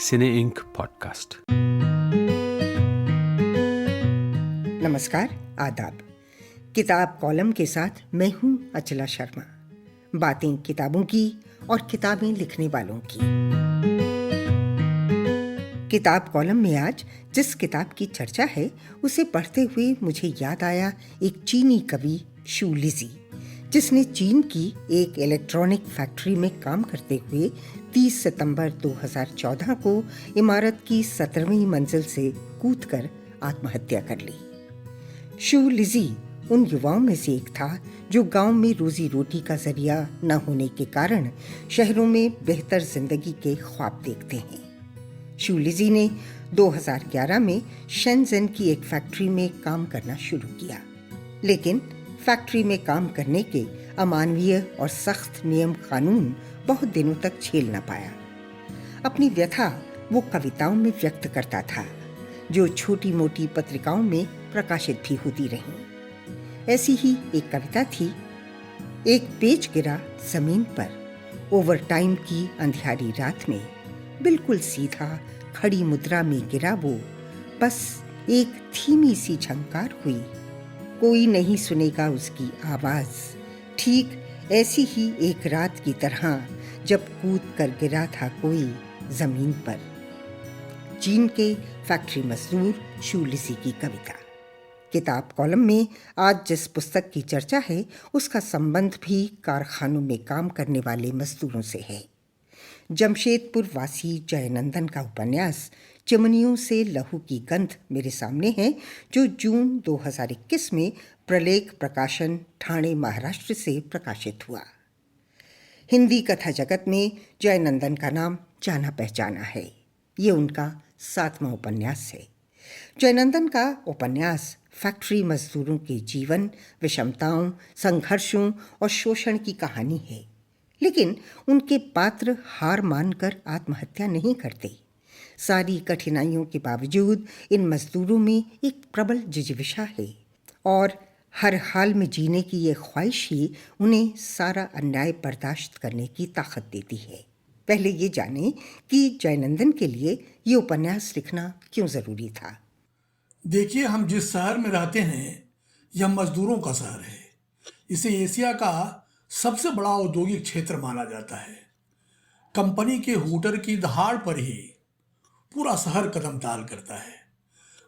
सिने ink podcast. नमस्कार, आदाब। किताब कॉलम के साथ मैं हूं अचला शर्मा। बातें किताबों की और किताबें लिखने वालों की। किताब कॉलम में आज जिस किताब की चर्चा है उसे पढ़ते हुए मुझे याद आया एक चीनी कवि शू लिजी, जिसने चीन की एक इलेक्ट्रॉनिक फैक्ट्री में काम करते हुए 30 सितंबर 2014 को इमारत की 17वीं मंजिल से कूदकर आत्महत्या कर ली। शू लिजी उन युवाओं में से एक था जो गांव में रोजी रोटी का जरिया न होने के कारण शहरों में बेहतर जिंदगी के ख्वाब देखते हैं। शू लिजी ने 2011 में शेनज़ेन की एक फैक्ट्री में काम करना शुरू किया, लेकिन फैक्ट्री में काम करने के अमानवीय और सख्त नियम कानून बहुत दिनों तक झेल न पाया। अपनी व्यथा वो कविताओं में व्यक्त करता था, जो छोटी मोटी पत्रिकाओं में प्रकाशित भी होती रहीं। ऐसी ही एक कविता थी, एक पेज गिरा जमीन पर, ओवर टाइम की अंधियारी रात में, बिल्कुल सीधा खड़ी मुद्रा में गिरा वो, बस एक धीमी सी झंकार हुई, कोई नहीं सुनेगा उसकी आवाज, ठीक ऐसी ही एक रात की तरह जब कूद कर गिरा था कोई जमीन पर। चीन के फैक्ट्री मजदूर शू लिजी की कविता। किताब कॉलम में आज जिस पुस्तक की चर्चा है उसका संबंध भी कारखानों में काम करने वाले मजदूरों से है। जमशेदपुर वासी जयनंदन का उपन्यास चिमनियों से लहू की गंध मेरे सामने है, जो जून 2021 में प्रलेख प्रकाशन ठाणे महाराष्ट्र से प्रकाशित हुआ। हिंदी कथा जगत में जयनंदन का नाम जाना पहचाना है। ये उनका 7वां उपन्यास है। जयनंदन का उपन्यास फैक्ट्री मजदूरों के जीवन, विषमताओं, संघर्षों और शोषण की कहानी है, लेकिन उनके पात्र हार मानकर आत्महत्या नहीं करते। सारी कठिनाइयों के बावजूद इन मजदूरों में एक प्रबल जिज्ञासा है और हर हाल में जीने की ये ख्वाहिश ही उन्हें सारा अन्याय बर्दाश्त करने की ताकत देती है। पहले ये जानें कि जयनंदन के लिए ये उपन्यास लिखना क्यों ज़रूरी था। देखिए, हम जिस शहर में रहते हैं यह मजदूरों का शहर है। इसे एशिया का सबसे बड़ा औद्योगिक क्षेत्र माना जाता है। कंपनी के हूटर की दहाड़ पर ही पूरा शहर कदम ताल करता है।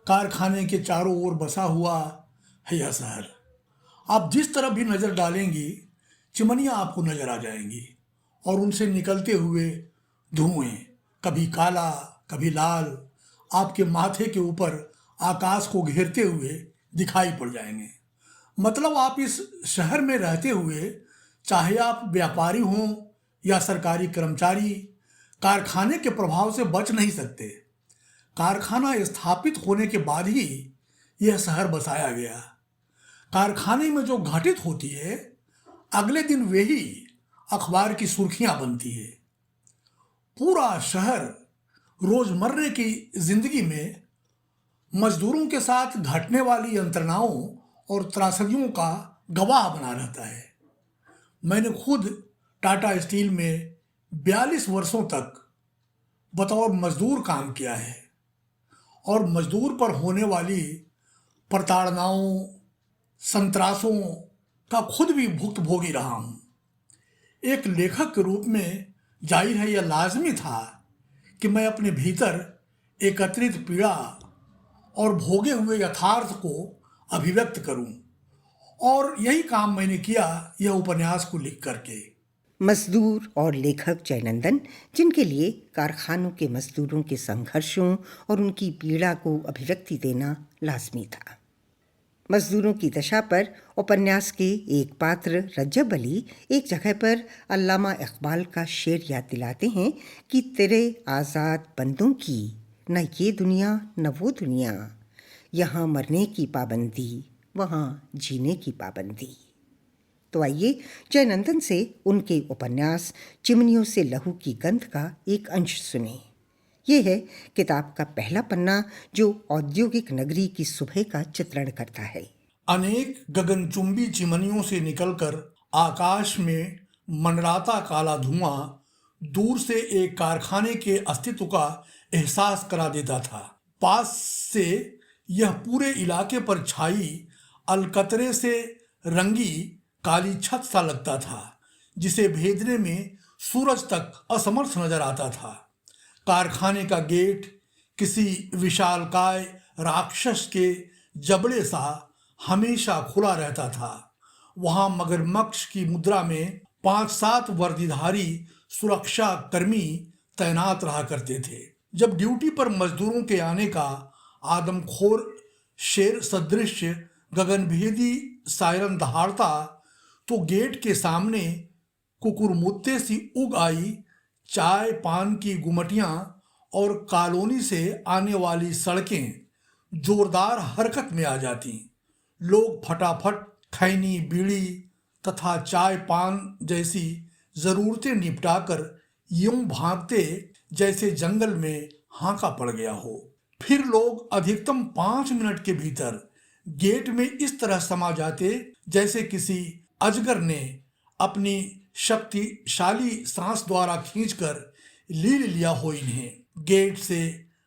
कारखाने के चारों ओर बसा हुआ है यह शहर। आप जिस तरफ भी नज़र डालेंगी चिमनियाँ आपको नजर आ जाएंगी और उनसे निकलते हुए धुएं, कभी काला कभी लाल, आपके माथे के ऊपर आकाश को घेरते हुए दिखाई पड़ जाएंगे। मतलब आप इस शहर में रहते हुए, चाहे आप व्यापारी हों या सरकारी कर्मचारी, कारखाने के प्रभाव से बच नहीं सकते। कारखाना स्थापित होने के बाद ही यह शहर बसाया गया। कारखाने में जो घटित होती है, अगले दिन वही अखबार की सुर्खियां बनती है। पूरा शहर रोजमर्रे की जिंदगी में मजदूरों के साथ घटने वाली यंत्रणाओं और त्रासदियों का गवाह बना रहता है। मैंने खुद टाटा स्टील में 42 वर्षों तक बतौर मजदूर काम किया है और मजदूर पर होने वाली प्रताड़नाओं, संत्रासों का खुद भी भुक्तभोगी रहा हूँ। एक लेखक के रूप में जाहिर है यह लाजमी था कि मैं अपने भीतर एकत्रित पीड़ा और भोगे हुए यथार्थ को अभिव्यक्त करूं, और यही काम मैंने किया यह उपन्यास को लिख करके। मजदूर और लेखक जयनंदन, जिनके लिए कारखानों के मजदूरों के संघर्षों और उनकी पीड़ा को अभिव्यक्ति देना लाजमी था। मजदूरों की दशा पर उपन्यास के एक पात्र रज्जब अली एक जगह पर अल्लामा इकबाल का शेर याद दिलाते हैं कि तेरे आज़ाद बंदों की न ये दुनिया न वो दुनिया, यहाँ मरने की पाबंदी वहाँ जीने की पाबंदी। तो आइए जयनंदन से उनके उपन्यास चिमनियों से लहू की गंध का एक अंश सुने। ये है किताब का पहला पन्ना, जो औद्योगिक नगरी की सुबह का चित्रण करता है। अनेक गगनचुंबी चिमनियों से निकलकर आकाश में मंडराता काला धुआं दूर से एक कारखाने के अस्तित्व का एहसास करा देता था। पास से यह पूरे इलाके पर छाई अलकतरे से रंगी काली छत सा लगता था, जिसे भेदने में सूरज तक असमर्थ नजर आता था। कारखाने का गेट किसी विशालकाय राक्षस के जबड़े सा हमेशा खुला रहता था। वहां मगरमच्छ की मुद्रा में 5-7 वर्दीधारी सुरक्षा कर्मी तैनात रहा करते थे। जब ड्यूटी पर मजदूरों के आने का आदमखोर शेर सदृश गगनभेदी सायरन दहाड़ता तो गेट के सामने कुकुरमुत्ते सी उग आई चाय पान की गुमटियां और कॉलोनी से आने वाली सड़कें जोरदार हरकत में आ जाती। लोग फटाफट खैनी बीड़ी तथा चाय पान जैसी जरूरतें निपटाकर यूं भागते जैसे जंगल में हांका पड़ गया हो। फिर लोग अधिकतम 5 मिनट के भीतर गेट में इस तरह समा जाते जैसे किसी अजगर ने अपनी शक्तिशाली सांस द्वारा खींचकर लील लिया हो इन्हें। गेट से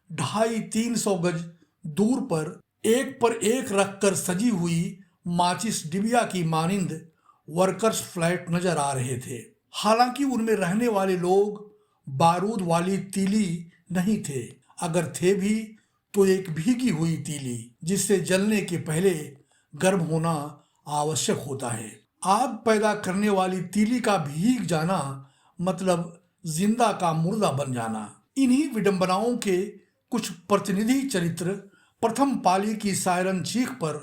250-300 गज दूर पर एक रखकर सजी हुई माचिस डिबिया की मानिंद वर्कर्स फ्लैट नजर आ रहे थे। हालांकि उनमें रहने वाले लोग बारूद वाली तीली नहीं थे, अगर थे भी तो एक भीगी हुई तीली, जिससे जलने के पहले गर्म होना आवश्यक होता है। आग पैदा करने वाली तीली का भीग जाना मतलब जिंदा का मुर्दा बन जाना। इन्हीं विडंबनाओं के कुछ प्रतिनिधि चरित्र प्रथम पाली की सायरन चीख पर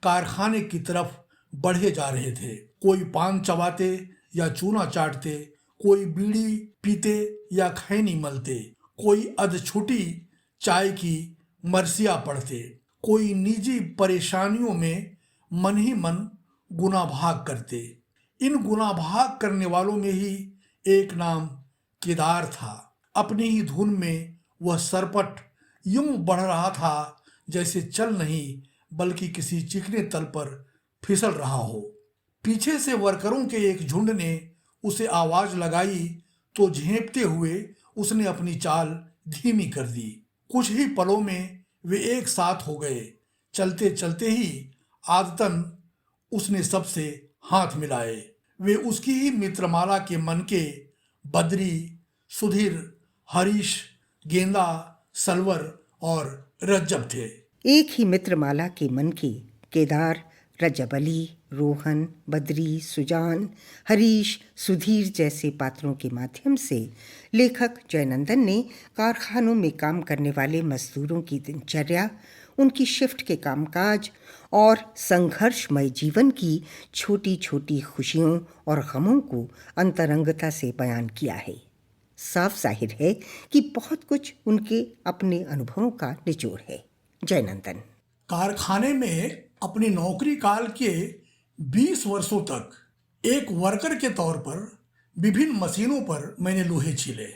कारखाने की तरफ बढ़े जा रहे थे। कोई पान चबाते या चूना चाटते, कोई बीड़ी पीते या खैनी मलते, कोई अधछुटी चाय की मरसिया पढ़ते, कोई निजी परेशानियों में मन ही मन गुनाभाग करते। इन गुनाभाग करने वालों में ही एक नाम केदार था। अपनी ही धुन में वह सरपट यूं बढ़ रहा था जैसे चल नहीं बल्कि किसी चिकने तल पर फिसल रहा हो। पीछे से वर्करों के एक झुंड ने उसे आवाज लगाई तो झेंपते हुए उसने अपनी चाल धीमी कर दी। कुछ ही पलों में वे एक साथ हो गए। चलते चलते ही आदतन उसने सबसे हाथ मिलाए। वे उसकी ही मित्रमाला के मन के बद्री, सुधीर, हरीश, गेंदा, सलवर और रज्जब थे। एक ही मित्रमाला के मन के केदार, रजब अली, रोहन, बद्री, सुजान, हरीश, सुधीर जैसे पात्रों के माध्यम से लेखक जयनंदन ने कारखानों में काम करने वाले मजदूरों की दिनचर्या, उनकी शिफ्ट के कामकाज और संघर्षमय जीवन की छोटी छोटी खुशियों और गमों को अंतरंगता से बयान किया है। साफ जाहिर है कि बहुत कुछ उनके अपने अनुभवों का निचोड़ है। जयनंदन। कारखाने में अपनी नौकरी काल के 20 वर्षों तक एक वर्कर के तौर पर विभिन्न मशीनों पर मैंने लोहे छीले।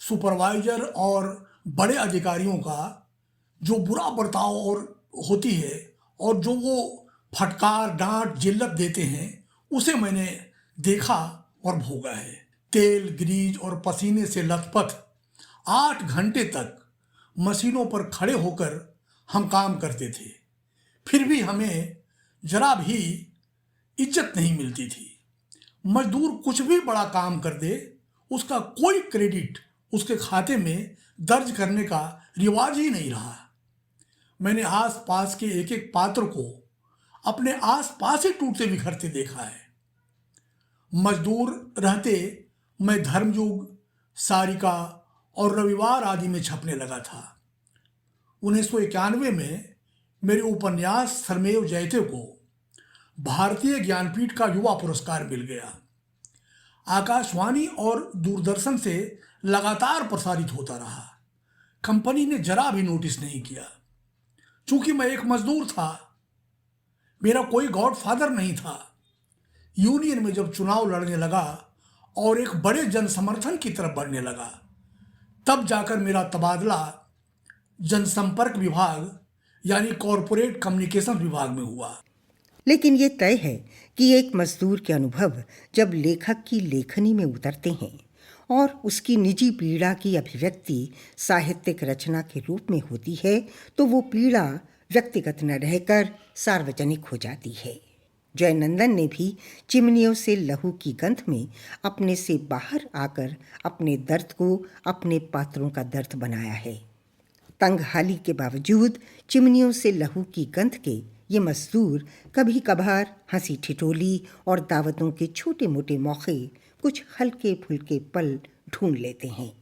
सुपरवाइजर और बड़े अधिकारियों का जो बुरा बर्ताव और होती है और जो वो फटकार, डांट, जिल्लत देते हैं, उसे मैंने देखा और भोगा है। तेल, ग्रीज और पसीने से लथपथ 8 घंटे तक मशीनों पर खड़े होकर हम काम करते थे, फिर भी हमें जरा भी इज्जत नहीं मिलती थी। मजदूर कुछ भी बड़ा काम कर दे, उसका कोई क्रेडिट उसके खाते में दर्ज करने का रिवाज ही नहीं रहा। मैंने आसपास के एक एक पात्र को अपने आसपास ही टूटते बिखरते देखा है। मजदूर रहते मैं धर्मयुग, सारिका और रविवार आदि में छपने लगा था। 1991 में मेरे उपन्यास धर्मेव जयते को भारतीय ज्ञानपीठ का युवा पुरस्कार मिल गया। आकाशवाणी और दूरदर्शन से लगातार प्रसारित होता रहा। कंपनी ने जरा भी नोटिस नहीं किया। चूंकि मैं एक मजदूर था, मेरा कोई गॉडफादर नहीं था। यूनियन में जब चुनाव लड़ने लगा और एक बड़े जनसमर्थन की तरफ बढ़ने लगा, तब जाकर मेरा तबादला जनसंपर्क विभाग यानी कॉरपोरेट कम्युनिकेशन विभाग में हुआ। लेकिन ये तय है कि एक मजदूर के अनुभव जब लेखक की लेखनी में उतरते हैं और उसकी निजी पीड़ा की अभिव्यक्ति साहित्यिक रचना के रूप में होती है तो वो पीड़ा व्यक्तिगत न रहकर सार्वजनिक हो जाती है। जयनंदन ने भी चिमनियों से लहू की गंध में अपने से बाहर आकर अपने दर्द को अपने पात्रों का दर्द बनाया है। तंगहाली के बावजूद चिमनियों से लहू की गंध के ये मजदूर कभी कभार हंसी ठिठोली और दावतों के छोटे मोटे मौके कुछ हल्के फुल्के पल ढूंढ लेते हैं।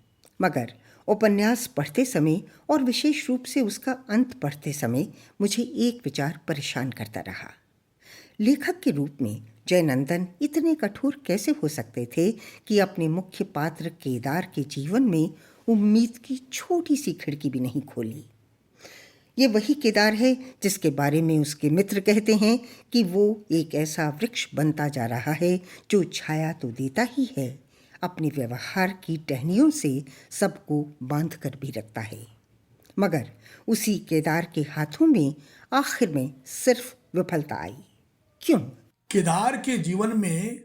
मगर उपन्यास पढ़ते समय और विशेष रूप से उसका अंत पढ़ते समय मुझे एक विचार परेशान करता रहा। लेखक के रूप में जयनंदन इतने कठोर कैसे हो सकते थे कि अपने मुख्य पात्र केदार के जीवन में उम्मीद की छोटी सी खिड़की भी नहीं खोली। ये वही केदार है जिसके बारे में उसके मित्र कहते हैं कि वो एक ऐसा वृक्ष बनता जा रहा है जो छाया तो देता ही है, अपने व्यवहार की टहनियों से सबको बांध कर भी रखता है। मगर उसी केदार के हाथों में आखिर में सिर्फ विफलता आई। क्यों? केदार के जीवन में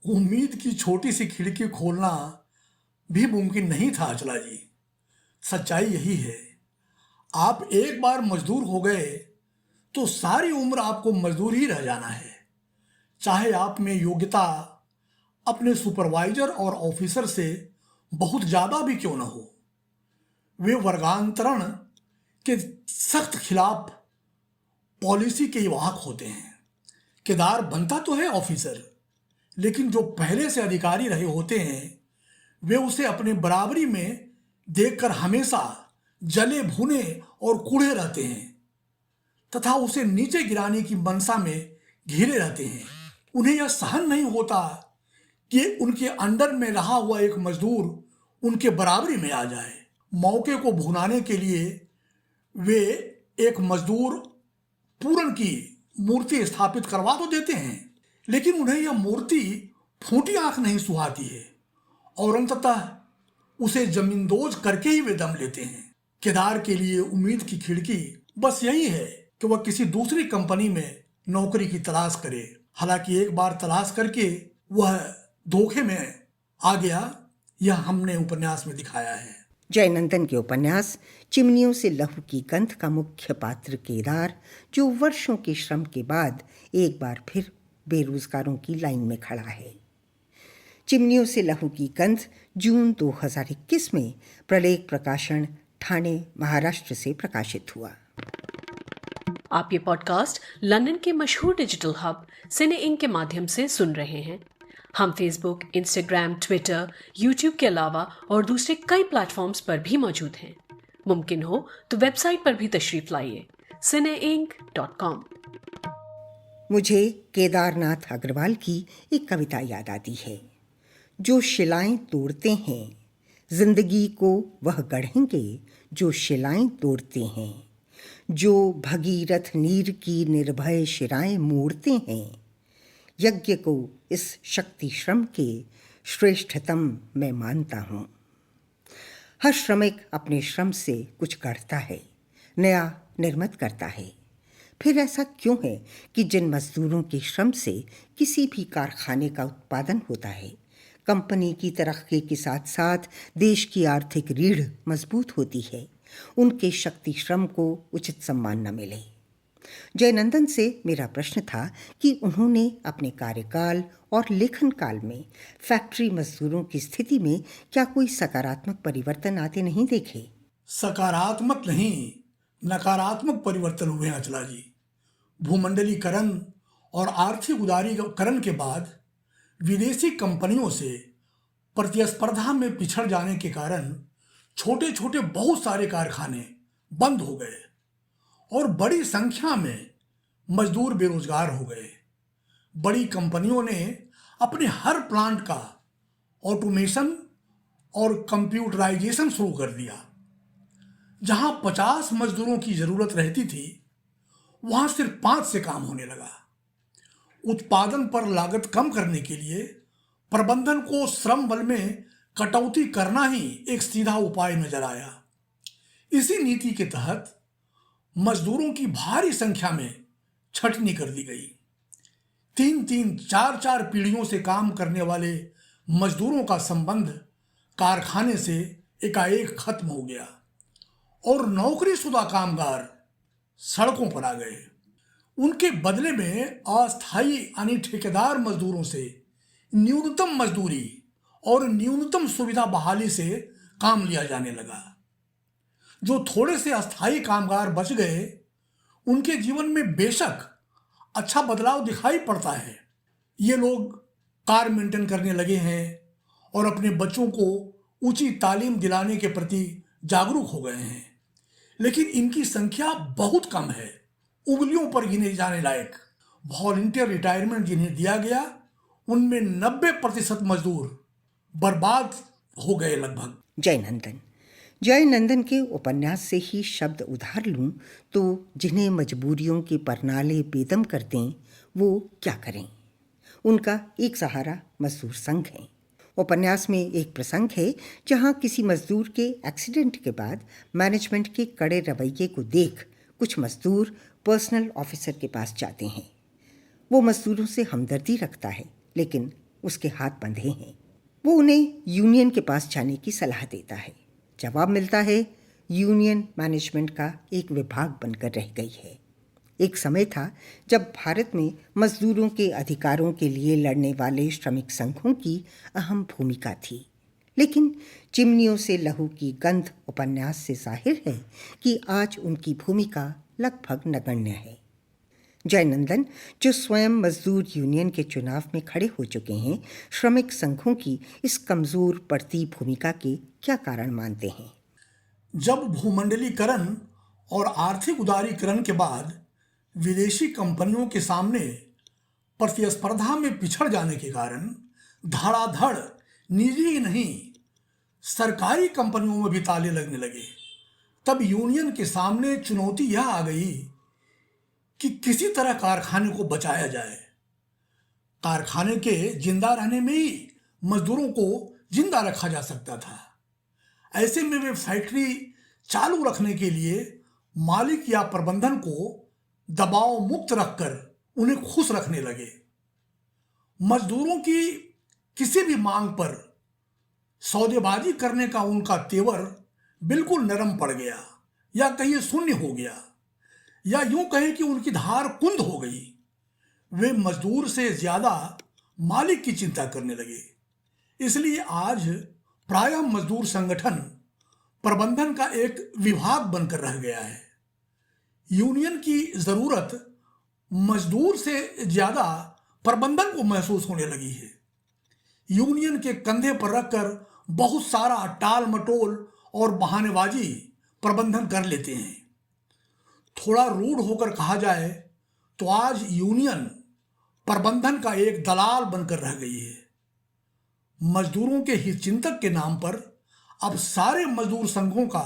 उम्मीद की छोटी सी खिड़की खोलना भी मुमकिन नहीं था अचला जी। सच्चाई यही है, आप एक बार मजदूर हो गए तो सारी उम्र आपको मजदूर ही रह जाना है, चाहे आप में योग्यता अपने सुपरवाइजर और ऑफिसर से बहुत ज़्यादा भी क्यों न हो। वे वर्गांतरण के सख्त खिलाफ पॉलिसी के वाहक होते हैं। केदार बनता तो है ऑफिसर, लेकिन जो पहले से अधिकारी रहे होते हैं वे उसे अपने बराबरी में देखकर हमेशा जले भुने और कूढ़े रहते हैं तथा उसे नीचे गिराने की मनसा में घिरे रहते हैं। उन्हें यह सहन नहीं होता कि उनके अंडर में रहा हुआ एक मजदूर उनके बराबरी में आ जाए। मौके को भुनाने के लिए वे एक मजदूर पूरन की मूर्ति स्थापित करवा तो देते हैं, लेकिन उन्हें यह मूर्ति फूटी आंख नहीं सुहाती है और अंततः उसे जमींदोज करके ही वे दम लेते हैं। केदार के लिए उम्मीद की खिड़की बस यही है कि वह किसी दूसरी कंपनी में नौकरी की तलाश करे। हालांकि एक बार तलाश करके वह धोखे में आ गया, यह हमने उपन्यास में दिखाया है। जयनंदन के उपन्यास चिमनियों से लहू की गंध का मुख्य पात्र केदार, जो वर्षों के श्रम के बाद एक बार फिर बेरोजगारों की लाइन में खड़ा है। चिमनियों से लहू की गंध जून 2021 में प्रलेख प्रकाशन ठाणे, महाराष्ट्र से प्रकाशित हुआ। आप ये पॉडकास्ट लंदन के मशहूर डिजिटल हब सिने इंक के माध्यम से सुन रहे हैं। हम फेसबुक, इंस्टाग्राम, ट्विटर, यूट्यूब के अलावा और दूसरे कई प्लेटफॉर्म्स पर भी मौजूद हैं। मुमकिन हो तो वेबसाइट पर भी तशरीफ लाइए, cineinc.com। मुझे केदारनाथ अग्रवाल की एक कविता याद आती है। जो शिलाएं तोड़ते हैं जिंदगी को वह गढ़ेंगे, जो शिलाएं तोड़ते हैं। जो भगीरथ नीर की निर्भय शिराएं मोड़ते हैं। यज्ञ को इस शक्ति श्रम के श्रेष्ठतम मैं मानता हूँ। हर श्रमिक अपने श्रम से कुछ गढ़ता है, नया निर्मित करता है। फिर ऐसा क्यों है कि जिन मजदूरों के श्रम से किसी भी कारखाने का उत्पादन होता है, कंपनी की तरक्की के साथ साथ देश की आर्थिक रीढ़ मजबूत होती है, उनके शक्ति श्रम को उचित सम्मान न मिले? जयनंदन से मेरा प्रश्न था कि उन्होंने अपने कार्यकाल और लेखन काल में फैक्ट्री मजदूरों की स्थिति में क्या कोई सकारात्मक परिवर्तन आते नहीं देखे? सकारात्मक नहीं, नकारात्मक परिवर्तन हुए अचला जी। भूमंडलीकरण और आर्थिक उदारीकरण के बाद विदेशी कंपनियों से प्रतिस्पर्धा में पिछड़ जाने के कारण छोटे छोटे बहुत सारे कारखाने बंद हो गए और बड़ी संख्या में मजदूर बेरोजगार हो गए। बड़ी कंपनियों ने अपने हर प्लांट का ऑटोमेशन और कंप्यूटराइजेशन शुरू कर दिया। जहां 50 मजदूरों की जरूरत रहती थी, वहां सिर्फ 5 से काम होने लगा। उत्पादन पर लागत कम करने के लिए प्रबंधन को श्रम बल में कटौती करना ही एक सीधा उपाय नजर आया। इसी नीति के तहत मजदूरों की भारी संख्या में छंटनी कर दी गई। 3-3, 4-4 पीढ़ियों से काम करने वाले मजदूरों का संबंध कारखाने से एकाएक खत्म हो गया और नौकरीशुदा कामगार सड़कों पर आ गए। उनके बदले में अस्थायी यानी ठेकेदार मजदूरों से न्यूनतम मजदूरी और न्यूनतम सुविधा बहाली से काम लिया जाने लगा। जो थोड़े से अस्थायी कामगार बच गए, उनके जीवन में बेशक अच्छा बदलाव दिखाई पड़ता है। ये लोग कार मेंटेन करने लगे हैं और अपने बच्चों को ऊंची तालीम दिलाने के प्रति जागरूक हो गए हैं, लेकिन इनकी संख्या बहुत कम है। उंगलियों पर गिने जाने लायक वॉलंटियर रिटायरमेंट जिन्हें दिया गया, उनमें 90% मजदूर बर्बाद हो गए लगभग। जयनंदन के उपन्यास से ही शब्द उधार लूं तो जिन्हें मजबूरियों के परनाले बेदम कर दें वो क्या करें। उनका एक सहारा मजदूर संघ है। उपन्यास में एक प्रसंग है जहां किसी मजदूर के एक्सीडेंट के बाद मैनेजमेंट के कड़े रवैये को देख कुछ मजदूर पर्सनल ऑफिसर के पास जाते हैं। वो मजदूरों से हमदर्दी रखता है, लेकिन उसके हाथ बंधे हैं। वो उन्हें यूनियन के पास जाने की सलाह देता है। जवाब मिलता है, यूनियन मैनेजमेंट का एक विभाग बनकर रह गई है। एक समय था जब भारत में मजदूरों के अधिकारों के लिए लड़ने वाले श्रमिक संघों की अहम भूमिका थी, लेकिन चिमनियों से लहू की गंध उपन्यास से जाहिर है कि आज उनकी भूमिका लगभग नगण्य है। जयनंदन, जो स्वयं मजदूर यूनियन के चुनाव में खड़े हो चुके हैं, श्रमिक संघों की इस कमजोर पड़ती भूमिका के क्या कारण मानते हैं? जब भूमंडलीकरण और आर्थिक उदारीकरण के बाद विदेशी कंपनियों के सामने प्रतिस्पर्धा में पिछड़ जाने के कारण धड़ाधड़ निजी ही नहीं सरकारी कंपनियों में भी ताले लगने लगे, तब यूनियन के सामने चुनौती यह आ गई कि किसी तरह कारखाने को बचाया जाए। कारखाने के जिंदा रहने में ही मजदूरों को जिंदा रखा जा सकता था। ऐसे में वे फैक्ट्री चालू रखने के लिए मालिक या प्रबंधन को दबाव मुक्त रखकर उन्हें खुश रखने लगे। मजदूरों की किसी भी मांग पर सौदेबाजी करने का उनका तेवर बिल्कुल नरम पड़ गया, या कहिए शून्य हो गया, या यूं कहें कि उनकी धार कुंद हो गई। वे मजदूर से ज्यादा मालिक की चिंता करने लगे। इसलिए आज प्रायः मजदूर संगठन प्रबंधन का एक विभाग बनकर रह गया है। यूनियन की जरूरत मजदूर से ज्यादा प्रबंधन को महसूस होने लगी है। यूनियन के कंधे पर रखकर बहुत सारा टाल मटोल और बहानेबाजी प्रबंधन कर लेते हैं। थोड़ा रूढ़ होकर कहा जाए तो आज यूनियन प्रबंधन का एक दलाल बनकर रह गई है। मजदूरों के हितचिंतक के नाम पर अब सारे मजदूर संघों का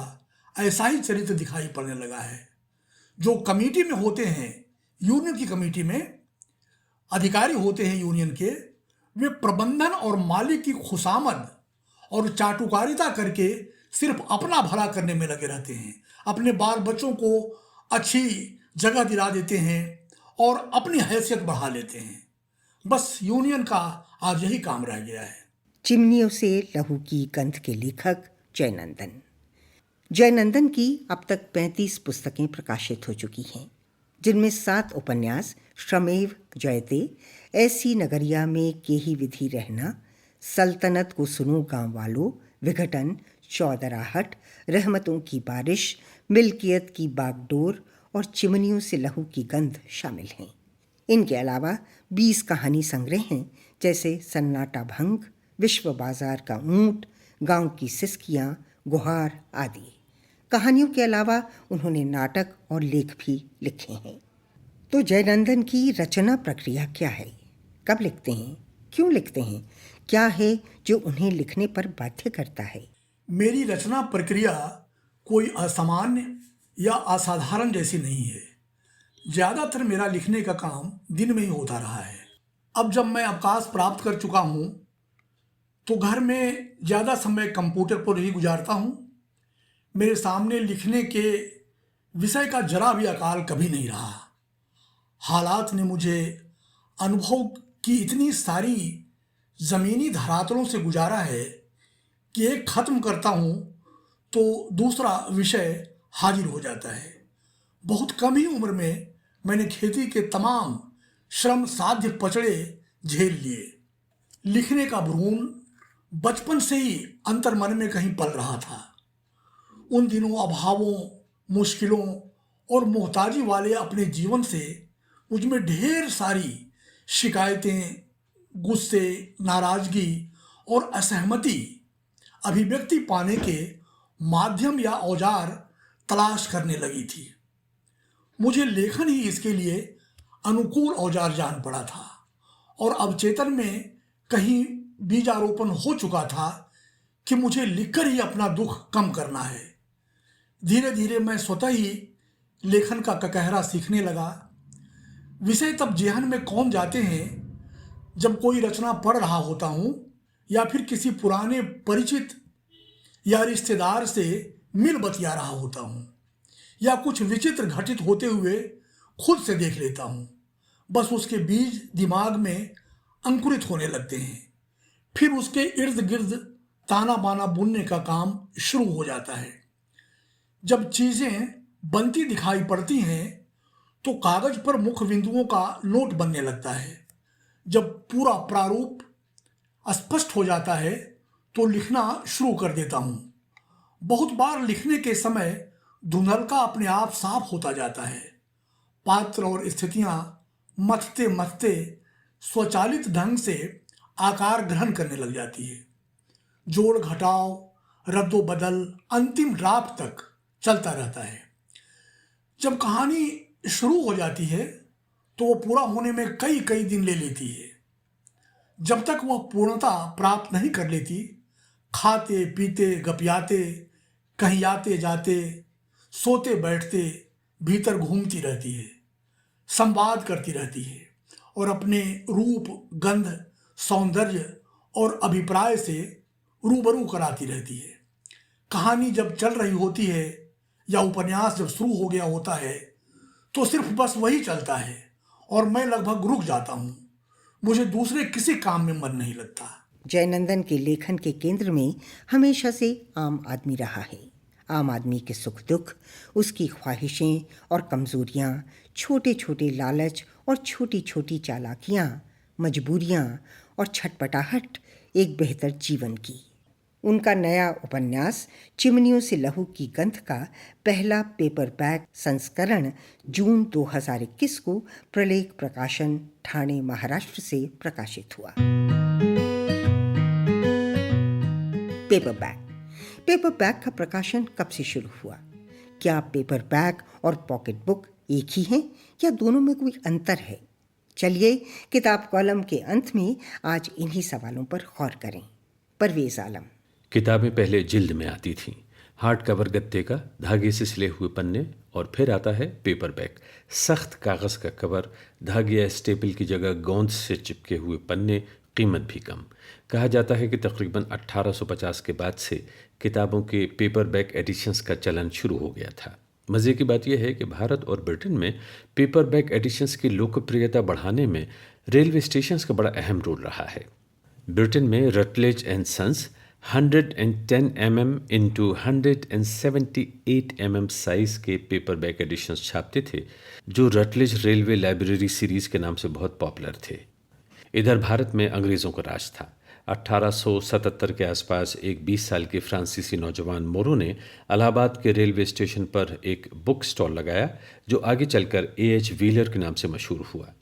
ऐसा ही चरित्र दिखाई पड़ने लगा है। जो कमेटी में होते हैं, यूनियन की कमेटी में अधिकारी होते हैं यूनियन के, वे प्रबंधन और मालिक की खुशामद और चाटुकारिता करके सिर्फ अपना भला करने में लगे रहते हैं। अपने बाल बच्चों को अच्छी जगह दिला देते हैं और अपनी हैसियत बढ़ा लेते हैं। बस यूनियन का आज यही काम रह गया है। चिमनियों से लहू की गंध के लेखक जयनंदन की अब तक 35 पुस्तकें प्रकाशित हो चुकी हैं, जिनमें 7 उपन्यास श्रमेव जयते, ऐसी नगरिया में केही विधि रहना, सल्तनत को सुनो गांव वालों, विघटन, चौदराहट, रहमतों की बारिश, मिल्कियत की बागडोर और चिमनियों से लहू की गंध शामिल हैं। इनके अलावा 20 कहानी संग्रह हैं, जैसे सन्नाटा भंग, विश्व बाजार का ऊंट, गांव की सिसकियां, गुहार आदि। कहानियों के अलावा उन्होंने नाटक और लेख भी लिखे हैं। तो जयनंदन की रचना प्रक्रिया क्या है? कब लिखते हैं? क्यों लिखते हैं? क्या है जो उन्हें लिखने पर बाध्य करता है? मेरी रचना प्रक्रिया कोई असामान्य या असाधारण जैसी नहीं है। ज़्यादातर मेरा लिखने का काम दिन में ही होता रहा है। अब जब मैं अवकाश प्राप्त कर चुका हूँ तो घर में ज़्यादा समय कंप्यूटर पर ही गुजारता हूँ। मेरे सामने लिखने के विषय का जरा भी अकाल कभी नहीं रहा। हालात ने मुझे अनुभव की इतनी सारी ज़मीनी धरातलों से गुजारा है कि एक खत्म करता हूँ तो दूसरा विषय हाजिर हो जाता है। बहुत कम ही उम्र में मैंने खेती के तमाम श्रम साध्य पचड़े झेल लिए। लिखने का भ्रूण बचपन से ही अंतर्मन में कहीं पल रहा था। उन दिनों अभावों, मुश्किलों और मोहताजी वाले अपने जीवन से मुझमें ढेर सारी शिकायतें, गुस्से, नाराजगी और असहमति अभिव्यक्ति पाने के माध्यम या औजार तलाश करने लगी थी। मुझे लेखन ही इसके लिए अनुकूल औजार जान पड़ा था और अवचेतन में कहीं बीजारोपण हो चुका था कि मुझे लिखकर ही अपना दुख कम करना है। धीरे धीरे मैं स्वतः ही लेखन का ककहरा सीखने लगा। विषय तब जेहन में कौन जाते हैं जब कोई रचना पढ़ रहा होता हूँ या फिर किसी पुराने परिचित या रिश्तेदार से मिल बतिया रहा होता हूँ या कुछ विचित्र घटित होते हुए खुद से देख लेता हूँ। बस उसके बीज दिमाग में अंकुरित होने लगते हैं, फिर उसके इर्द गिर्द ताना बाना बुनने का काम शुरू हो जाता है। जब चीज़ें बनती दिखाई पड़ती हैं तो कागज पर मुख्य बिंदुओं का नोट बनने लगता है। जब पूरा प्रारूप स्पष्ट हो जाता है तो लिखना शुरू कर देता हूँ। बहुत बार लिखने के समय धुंधलका अपने आप साफ होता जाता है। पात्र और स्थितियाँ मथते मथते स्वचालित ढंग से आकार ग्रहण करने लग जाती है। जोड़ घटाव, रद्दो बदल अंतिम ड्राफ्ट तक चलता रहता है। जब कहानी शुरू हो जाती है तो वो पूरा होने में कई कई दिन ले लेती है। जब तक वह पूर्णता प्राप्त नहीं कर लेती, खाते पीते गपियाते, कहीं आते जाते, सोते बैठते भीतर घूमती रहती है, संवाद करती रहती है और अपने रूप, गंध, सौंदर्य और अभिप्राय से रूबरू कराती रहती है। कहानी जब चल रही होती है या उपन्यास जब शुरू हो गया होता है तो सिर्फ बस वही चलता है और मैं लगभग रुक जाता हूँ। मुझे दूसरे किसी काम में मन नहीं लगता। जयनंदन के लेखन के केंद्र में हमेशा से आम आदमी रहा है। आम आदमी के सुख दुख, उसकी ख्वाहिशें और कमजोरियाँ, छोटे छोटे लालच और छोटी छोटी चालाकियाँ, मजबूरियाँ और छटपटाहट एक बेहतर जीवन की। उनका नया उपन्यास चिमनियों से लहू की गंध का पहला पेपरबैक संस्करण जून 2021 को प्रलेख प्रकाशन ठाणे महाराष्ट्र से प्रकाशित हुआ। पेपरबैक का प्रकाशन कब से शुरू हुआ? क्या पेपरबैक और पॉकेट बुक एक ही हैं या दोनों में कोई अंतर है? चलिए किताब कॉलम के अंत में आज इन्हीं सवालों पर गौर करें। परवेज आलम। किताबें पहले जिल्द में आती थीं, हार्ड कवर गत्ते का, धागे से सिले हुए पन्ने, और फिर आता है पेपरबैक, सख्त कागज़ का कवर, धागे या स्टेपल की जगह गोंद से चिपके हुए पन्ने, कीमत भी कम। कहा जाता है कि तकरीबन 1850 के बाद से किताबों के पेपरबैक एडिशंस का चलन शुरू हो गया था। मज़े की बात यह है कि भारत और ब्रिटेन में पेपरबैक एडिशंस की लोकप्रियता बढ़ाने में रेलवे स्टेशंस का बड़ा अहम रोल रहा है। ब्रिटेन में Routledge and sons 110 mm into 178 mm size के पेपरबैक एडिशंस छापते थे, जो रटलेज रेलवे लाइब्रेरी सीरीज़ के नाम से बहुत पॉपुलर थे। इधर भारत में अंग्रेज़ों का राज था। 1877 के आसपास एक 20 साल के फ्रांसीसी नौजवान मोरो ने इलाहाबाद के रेलवे स्टेशन पर एक बुक स्टॉल लगाया, जो आगे चलकर A.H. व्हीलर के नाम से मशहूर हुआ,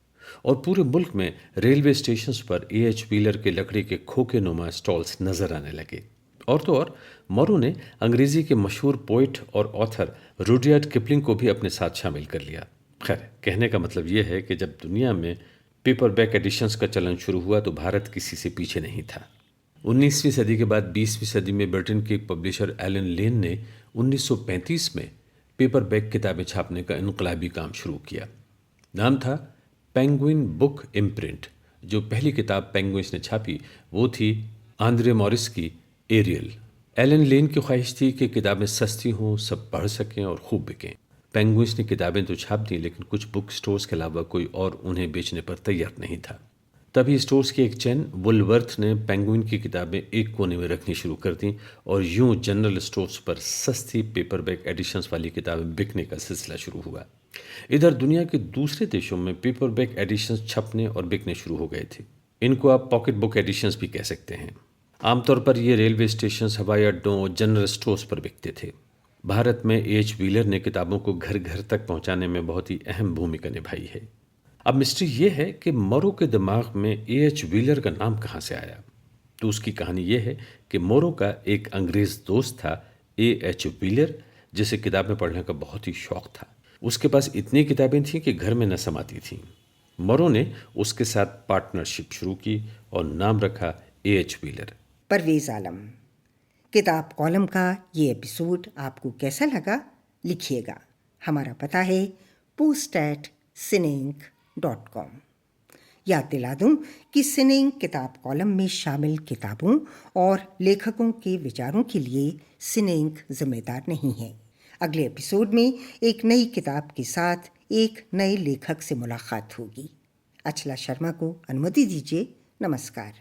और पूरे मुल्क में रेलवे स्टेशंस पर A.H. व्हीलर के लकड़ी के खोखे नुमा स्टॉल्स नजर आने लगे। और तो और मोरो ने अंग्रेजी के मशहूर पोइट और ऑथर रुडयार्ड किपलिंग को भी अपने साथ शामिल कर लिया। खैर, कहने का मतलब यह है कि जब दुनिया में पेपरबैक एडिशंस का चलन शुरू हुआ तो भारत किसी से पीछे नहीं था। 19वीं सदी के बाद 20वीं सदी में ब्रिटेन के पब्लिशर एलन लेन ने 1935 में पेपरबैक किताबें छापने का इनकलाबी काम शुरू किया। नाम था पेंगुइन बुक इम्प्रिंट। जो पहली किताब पेंगुइन्स ने छापी वो थी आंद्रे मॉरिस की एरियल। एलन लेन की ख्वाहिश थी कि किताबें सस्ती हों, सब पढ़ सकें और खूब बिकें। पेंगुइन्स ने किताबें तो छाप दी, लेकिन कुछ बुक स्टोर्स के अलावा कोई और उन्हें बेचने पर तैयार नहीं था। तभी स्टोर्स की एक चेन वुलवर्थ ने पेंगुइन की किताबें एक कोने में रखनी शुरू कर दी और यूं जनरल स्टोर्स पर सस्ती पेपरबैक एडिशंस वाली किताबें बिकने का सिलसिला शुरू हुआ। इधर दुनिया के दूसरे देशों में पेपरबैक एडिशंस छपने और बिकने शुरू हो गए थे। इनको आप पॉकेट बुक एडिशंस भी कह सकते हैं। आमतौर पर ये रेलवे स्टेशन, हवाई अड्डों और जनरल स्टोर्स पर बिकते थे। भारत में एच व्हीलर ने किताबों को घर घर तक पहुंचाने में बहुत ही अहम भूमिका निभाई है। अब मिस्ट्री ये है कि मोरो के दिमाग में एच व्हीलर का नाम कहाँ से आया। तो उसकी कहानी ये है कि मोरो का एक अंग्रेज़ दोस्त था एच व्हीलर, जिसे किताबें पढ़ने का बहुत ही शौक था। उसके पास इतनी किताबें थीं कि घर में न समाती थीं। मोरो ने उसके साथ पार्टनरशिप शुरू की और नाम रखा एच व्हीलर। परवेज आलम, किताब कॉलम का ये एपिसोड आपको कैसा लगा लिखिएगा। हमारा पता है post@cineinc.com। याद दिला दूं कि सिनेइंक किताब कॉलम में शामिल किताबों और लेखकों के विचारों के लिए सिनेइंक जिम्मेदार नहीं है। अगले एपिसोड में एक नई किताब के साथ एक नए लेखक से मुलाकात होगी। अचला शर्मा को अनुमति दीजिए। नमस्कार।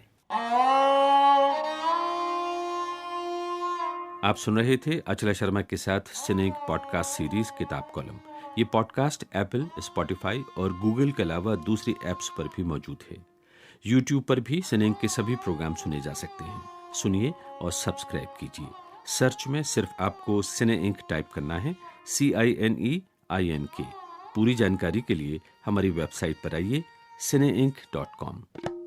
आप सुन रहे थे अचला शर्मा के साथ सिनेइंक पॉडकास्ट सीरीज किताब कॉलम। ये पॉडकास्ट एप्पल, स्पॉटिफाई और गूगल के अलावा दूसरी ऐप्स पर भी मौजूद है। यूट्यूब पर भी सिनेइंक के सभी प्रोग्राम सुने जा सकते हैं। सुनिए और सब्सक्राइब कीजिए। सर्च में सिर्फ आपको सिनेइंक टाइप करना है, CINEINK। पूरी जानकारी के लिए हमारी वेबसाइट पर आइए cineinc.com।